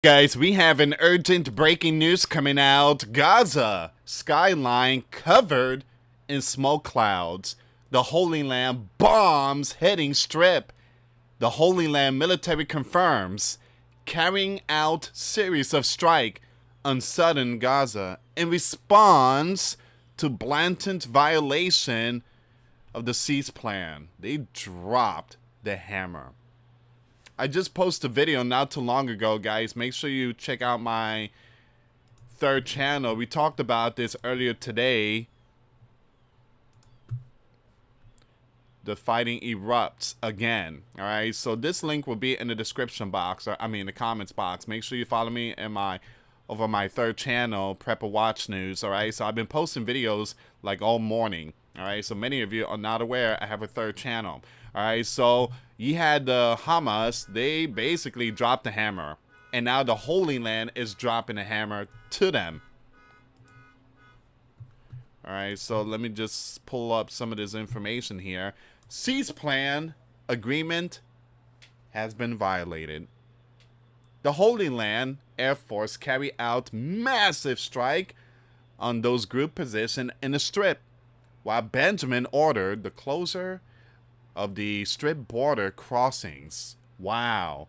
Guys, we have an urgent breaking news coming out. Gaza skyline covered in smoke clouds. The Holy Land bombs heading strip. The Holy Land military confirms carrying out series of strike on southern Gaza in response to blatant violation of the cease plan. They dropped the hammer. I just posted a video not too long ago, guys. Make sure you check out my third channel. We talked about this earlier today. The fighting erupts again. All right, so this link will be in the description box, or the comments box. Make sure you follow me in over my third channel, Prepper Watch News. All right, so I've been posting videos like all morning. All right, so many of you are not aware I have a third channel. All right, so you had the Hamas, they basically dropped the hammer, and now the Holy Land is dropping the hammer to them. All right, so let me just pull up some of this information here. Cease plan agreement has been violated. The Holy Land Air Force carry out massive strike on those group positions in the strip, while Benjamin ordered the closure of the strip border crossings. Wow.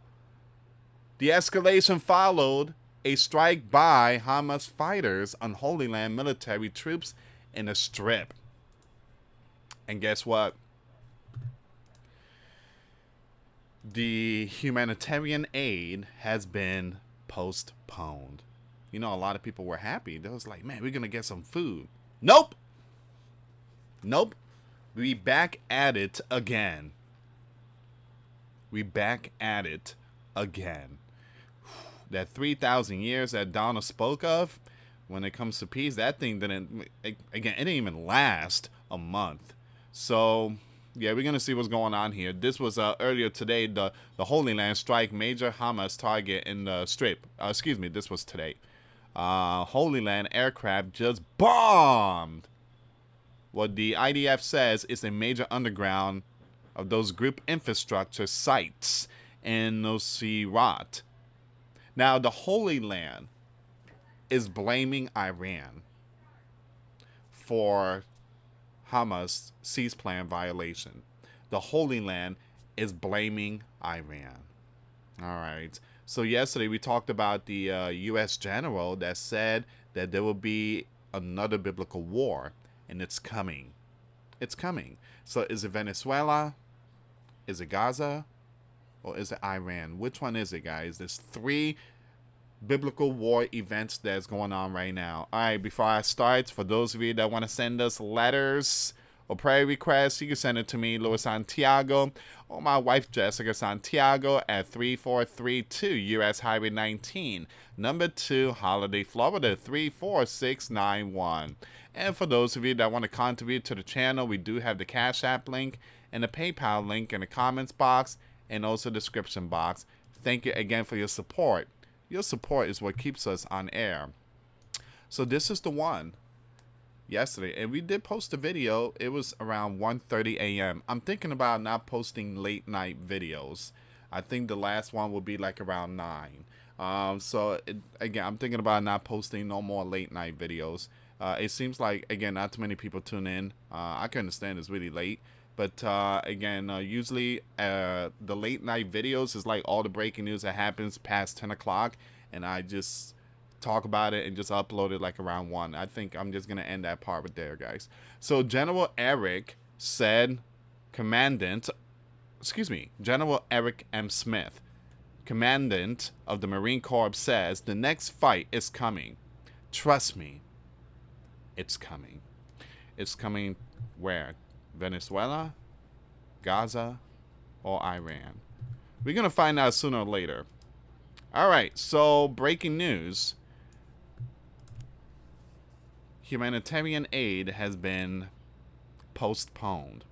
The escalation followed a strike by Hamas fighters on Holy Land military troops in the strip. And guess what? The humanitarian aid has been postponed. You know, a lot of people were happy. They was like, man, we're going to get some food. Nope. Nope. We back at it again. That 3,000 years that Donna spoke of, when it comes to peace, that thing didn't even last a month. So, yeah, we're going to see what's going on here. This was earlier today, the Holy Land strike major Hamas target in the strip. This was today. Holy Land aircraft just bombed what the IDF says is a major underground of those group infrastructure sites in Nosirat. Now, the Holy Land is blaming Iran for Hamas cease plan violation. The Holy Land is blaming Iran. All right. So yesterday we talked about the US general that said that there will be another biblical war. And it's coming. It's coming. So is it Venezuela? Is it Gaza? Or is it Iran? Which one is it, guys? There's 3 biblical war events that's going on right now. All right, before I start, for those of you that want to send us letters or prayer requests, you can send it to me, US Santiago, or my wife, Jessica Santiago, at 3432 US Highway 19, number 2, Holiday, Florida, 34691. And for those of you that want to contribute to the channel, we do have the Cash App link and the PayPal link in the comments box and also description box. Thank you again for your support. Your support is what keeps us on air. So this is the one yesterday, and we did post a video. It was around 1:30 a.m. I'm thinking about not posting late night videos. I think the last one will be like around 9. Again, I'm thinking about not posting no more late night videos. It seems like, again, not too many people tune in. I can understand it's really late. But, usually the late night videos is like all the breaking news that happens past 10 o'clock. And I just talk about it and just upload it like around 1. I think I'm just going to end that part with there, guys. So General Eric M. Smith, Commandant of the Marine Corps, says the next fight is coming. Trust me. It's coming. It's coming where? Venezuela, Gaza, or Iran? We're going to find out sooner or later. All right, so breaking news. Humanitarian aid has been postponed.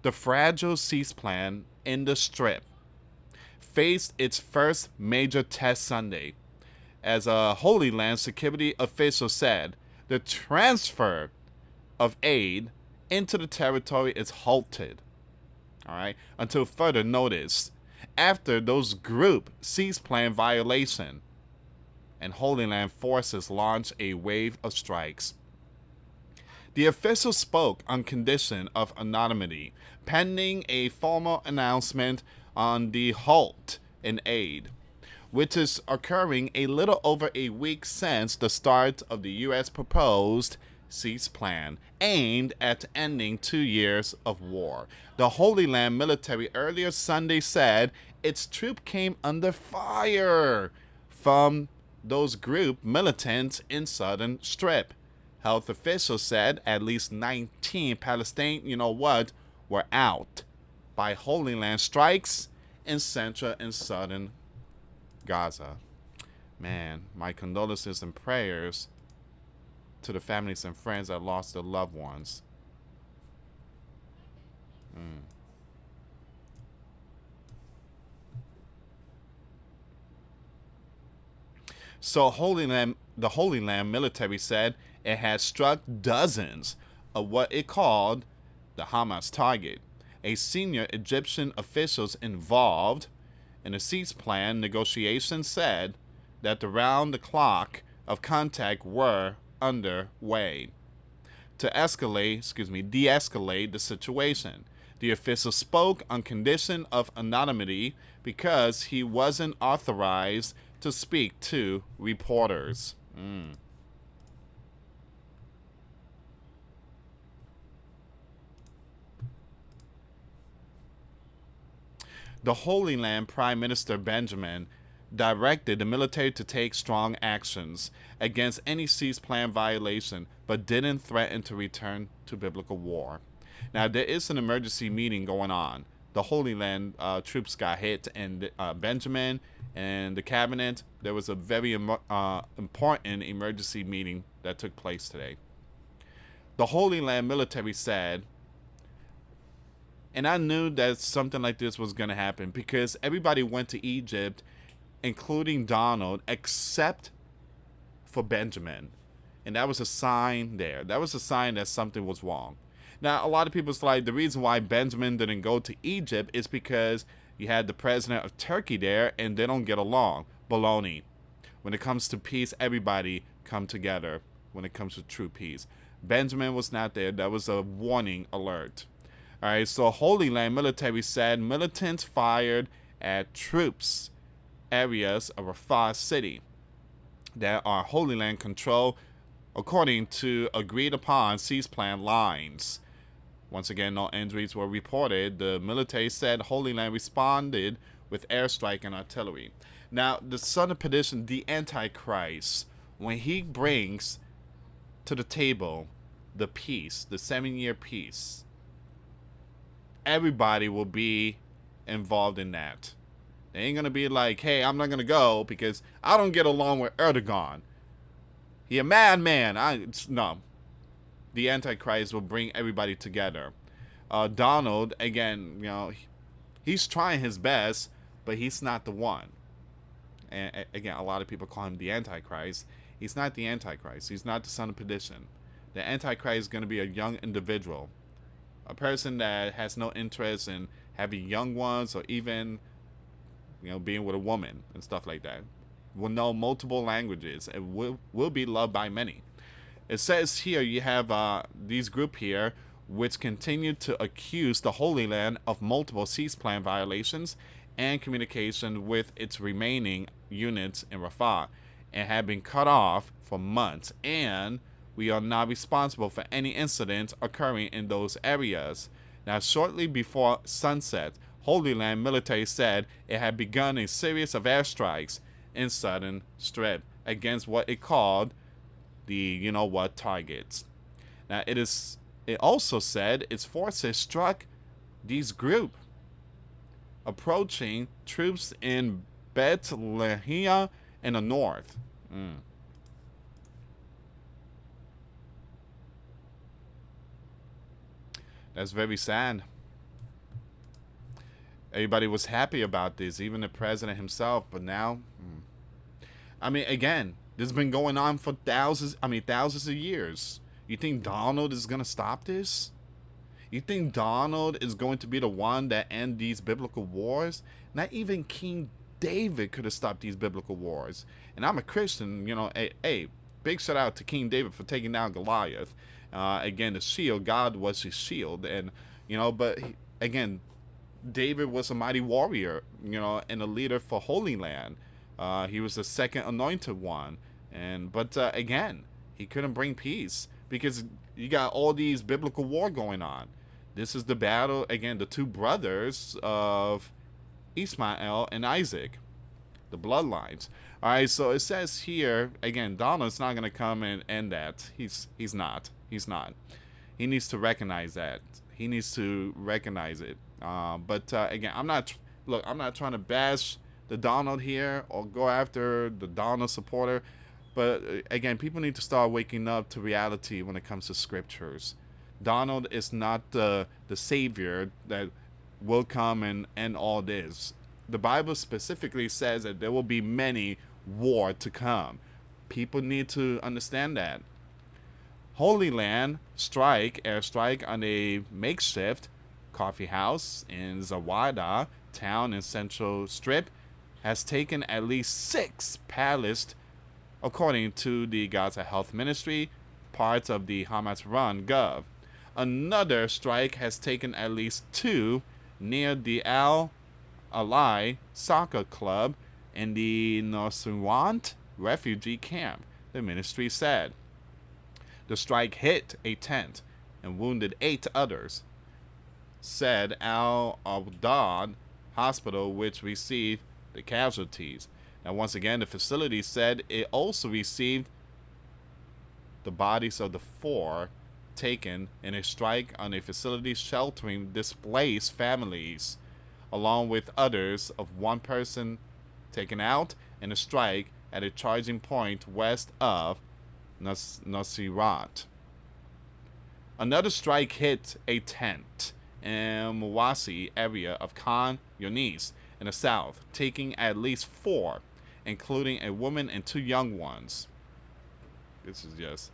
The fragile cease plan in the Strip faced its first major test Sunday, as a Holy Land security official said. The transfer of aid into the territory is halted, all right, until further notice, after those group cease plan violation. and Holy Land forces launch a wave of strikes. The official spoke on condition of anonymity, pending a formal announcement on the halt in aid, which is occurring a little over a week since the start of the U.S. proposed cease plan aimed at ending 2 years of war. The Holy Land military earlier Sunday said its troops came under fire from those group militants in southern Strip. Health officials said at least 19 Palestinians, were out by Holy Land strikes in central and southern Gaza. Man, my condolences and prayers to the families and friends that lost their loved ones. So the Holy Land military said it had struck dozens of what it called the Hamas target. A senior Egyptian officials involved in the cease plan negotiations said that the round-the-clock of contact were underway to de-escalate the situation. The official spoke on condition of anonymity because he wasn't authorized to speak to reporters. The Holy Land Prime Minister Benjamin directed the military to take strong actions against any cease plan violation, but didn't threaten to return to biblical war. Now, there is an emergency meeting going on. The Holy Land troops got hit, and Benjamin and the cabinet, there was a very important emergency meeting that took place today. The Holy Land military said, and I knew that something like this was going to happen because everybody went to Egypt, including Donald, except for Benjamin. And that was a sign there. That was a sign that something was wrong. Now, a lot of people's like, the reason why Benjamin didn't go to Egypt is because you had the president of Turkey there and they don't get along. Baloney. When it comes to peace, everybody come together when it comes to true peace. Benjamin was not there. That was a warning alert. All right, so Holy Land military said militants fired at troops areas of Rafah city that are Holy Land control according to agreed upon cease plan lines. Once again, no injuries were reported. The military said Holy Land responded with airstrike and artillery. Now, the son of perdition, the Antichrist, when he brings to the table the peace, the 7-year peace, everybody will be involved in that. They ain't going to be like, hey, I'm not going to go because I don't get along with Erdogan. He a madman. No. The Antichrist will bring everybody together. Donald, again, he's trying his best, but he's not the one. And again, a lot of people call him the Antichrist. He's not the Antichrist. He's not the son of perdition. The Antichrist is going to be a young individual. A person that has no interest in having young ones or even, being with a woman and stuff like that. Will know multiple languages and will be loved by many. It says here you have these group here which continue to accuse the Holy Land of multiple cease plan violations and communication with its remaining units in Rafah and have been cut off for months, and we are not responsible for any incidents occurring in those areas. Now, shortly before sunset, Holy Land military said it had begun a series of airstrikes in southern Strip against what it called the targets. Now, it also said its forces struck these group approaching troops in Bet Lahia in the north. That's very sad. Everybody was happy about this, even the president himself, but now, again, this has been going on for thousands of years. You think Donald is going to stop this? You think Donald is going to be the one that end these biblical wars? Not even King David could have stopped these biblical wars. And I'm a Christian, hey, big shout out to King David for taking down Goliath. Again, the shield, God was his shield. And, but again, David was a mighty warrior, and a leader for Holy Land. He was the second anointed one. But again, he couldn't bring peace because you got all these biblical war going on. This is the battle, again, the two brothers of Ishmael and Isaac, the bloodlines. All right, so it says here, again, Donald's not going to come and end that. He's not. He's not. He needs to recognize that. He needs to recognize it. But again, I'm not trying to bash the Donald here or go after the Donald supporter. But again, people need to start waking up to reality when it comes to scriptures. Donald is not the savior that will come and end all this. The Bible specifically says that there will be many war to come. People need to understand that. Holy Land airstrike on a makeshift coffee house in Zawada town in Central Strip has taken at least 6 palaces, according to the Gaza Health Ministry, parts of the Hamas-run Gov. Another strike has taken at least 2 near the Al-Alai soccer club in the Nusayrat refugee camp, the ministry said. The strike hit a tent and wounded 8 others, said Al-Abdad Hospital, which received the casualties. Now, once again, the facility said it also received the bodies of the 4 taken in a strike on a facility sheltering displaced families, along with others of 1 person taken out in a strike at a charging point west of Nusayrat. Another strike hit a tent in Mawasi area of Khan Yunis in the south, taking at least 4, including a woman and 2 young ones. This is just...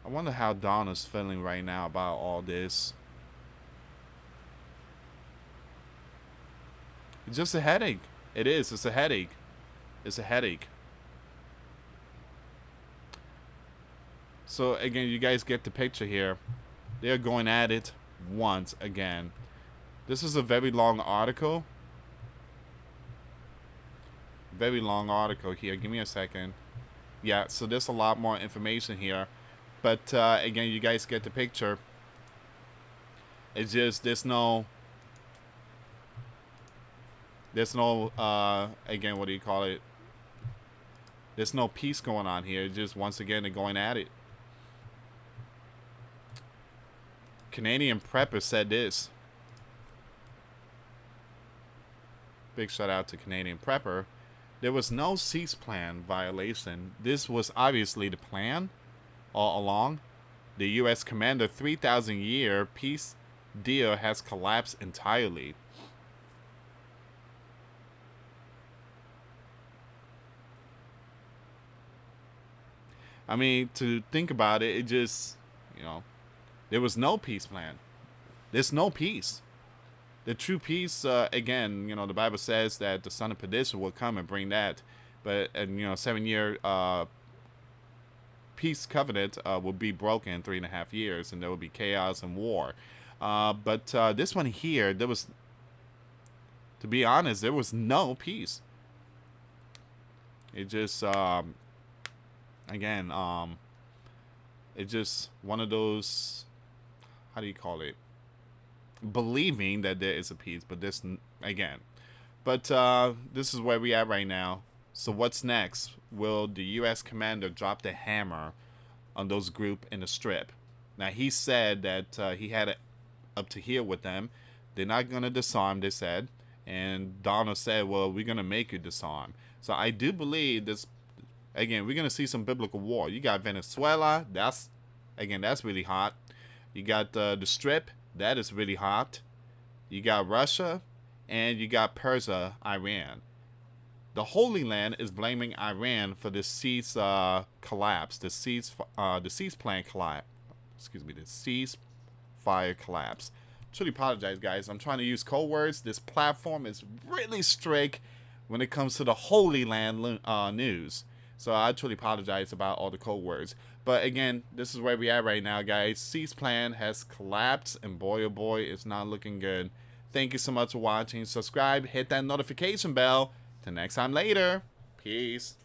I wonder how Donna's feeling right now about all this. It's just a headache. It is. It's a headache. It's a headache. So, again, you guys get the picture here. They're going at it once again. This is a very long article. Very long article here. Give me a second. Yeah, so there's a lot more information here. But, again, you guys get the picture. It's just, there's no, again, what do you call it? There's no peace going on here. It's just, once again, they're going at it. Canadian Prepper said this. Big shout out to Canadian Prepper. There was no cease plan violation. This was obviously the plan all along. The U.S. Commander 3,000-year peace deal has collapsed entirely. I mean, to think about it, it just, there was no peace plan. There's no peace. The true peace, again, the Bible says that the son of perdition will come and bring that. But, 7-year peace covenant will be broken in 3.5 years, and there will be chaos and war. But this one here, there was, to be honest, there was no peace. It just, again, it's just one of those, how do you call it? Believing that there is a peace, but this, again. But this is where we at right now. So what's next? Will the U.S. commander drop the hammer on those group in the strip? Now, he said that he had it up to here with them. They're not going to disarm, they said. And Donald said, well, we're going to make you disarm. So I do believe this, again, we're going to see some biblical war. You got Venezuela. That's really hot. You got the strip. That is really hot. You got Russia. And you got Persia, Iran. The Holy Land is blaming Iran for the collapse, the ceasefire collapse. truly apologize, guys. I'm trying to use code words. This platform is really strict when it comes to the Holy Land news. So I truly apologize about all the code words. But again, this is where we are right now, guys. C's plan has collapsed, and boy, oh boy, it's not looking good. Thank you so much for watching. Subscribe, hit that notification bell. Till next time later. Peace.